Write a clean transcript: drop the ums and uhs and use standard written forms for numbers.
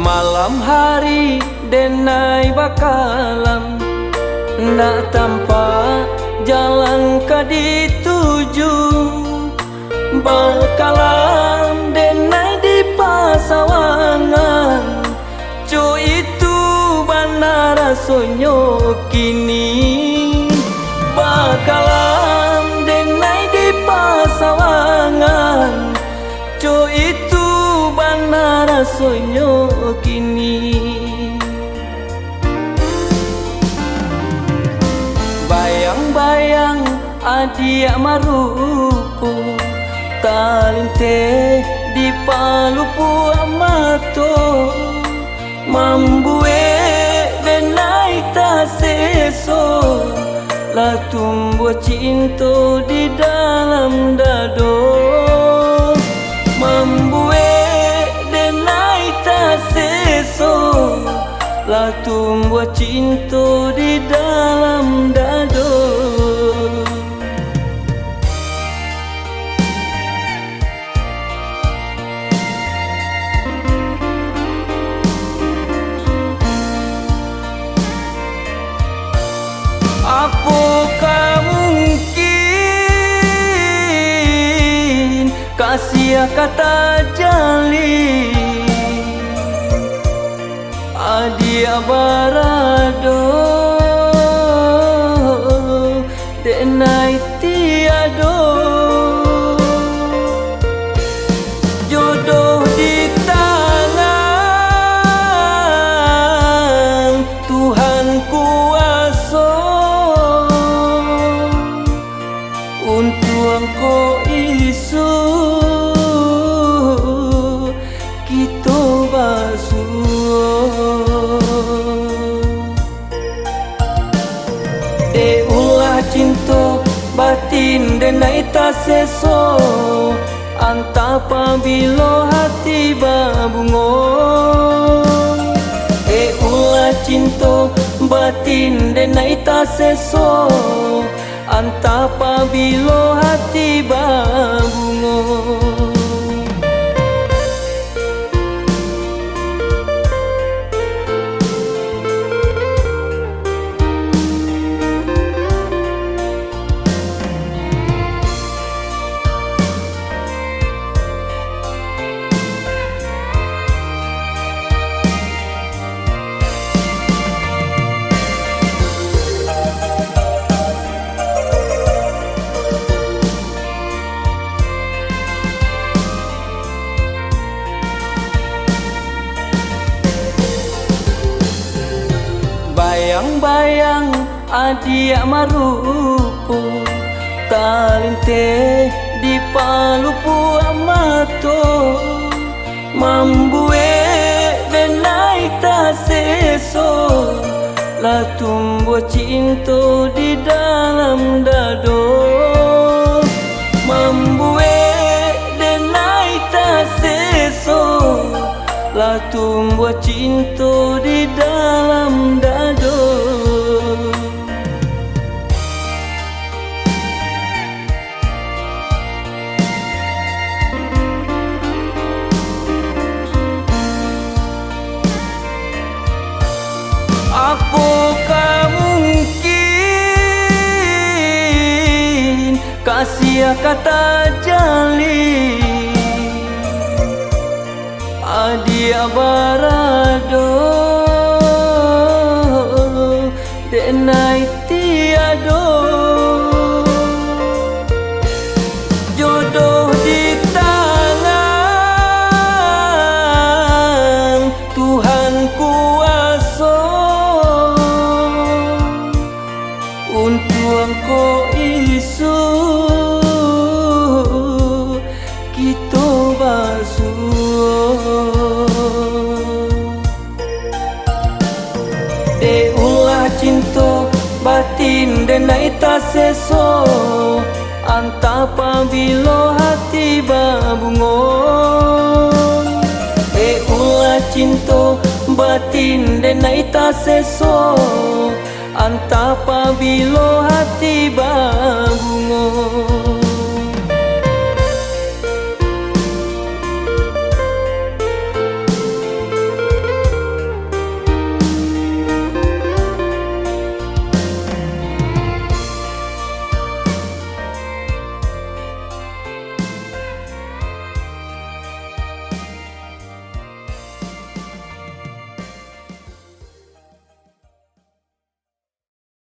Malam hari denai bakalam nak tampak jalan ka dituju. Bakalam denai di pasawangan, cu itu bana rasonyo kini. Bakalam denai di pasawangan, cu itu bana rasonyo kini. Bayang-bayang adia maruku talinte di palupu amato, mambue denai taseso la tumbuh cinta di dalam dado. Mambue denai taseso la tumbuh cinta di dalam dado. Apakah mungkin kasih kata jali adia barado denai tiado. Jodoh di tangan Tuhan kuasa, untuk engkau isu kita basuh. Ulah cinta batin denai taseso, anta pabilo hati babungo. Ulah cinta batin denai taseso, anta pabilo hati babungo. Bayang-bayang adia maruku talinte di palupu amato, mambue denai taseso la tumbuh cinta di dalam dado. Mambue denai taseso la tumbuh cinta di dalam dado. Apakah mungkin kasih kata jali adia barado denai tiado. Jodoh di tangan Tuhan kuasa, untuk engkau isu kita basuh. Ulah cinta batin denai taseso, anta pabilo hati babungo. Ulah cinta batin denai taseso, anta pabilo hati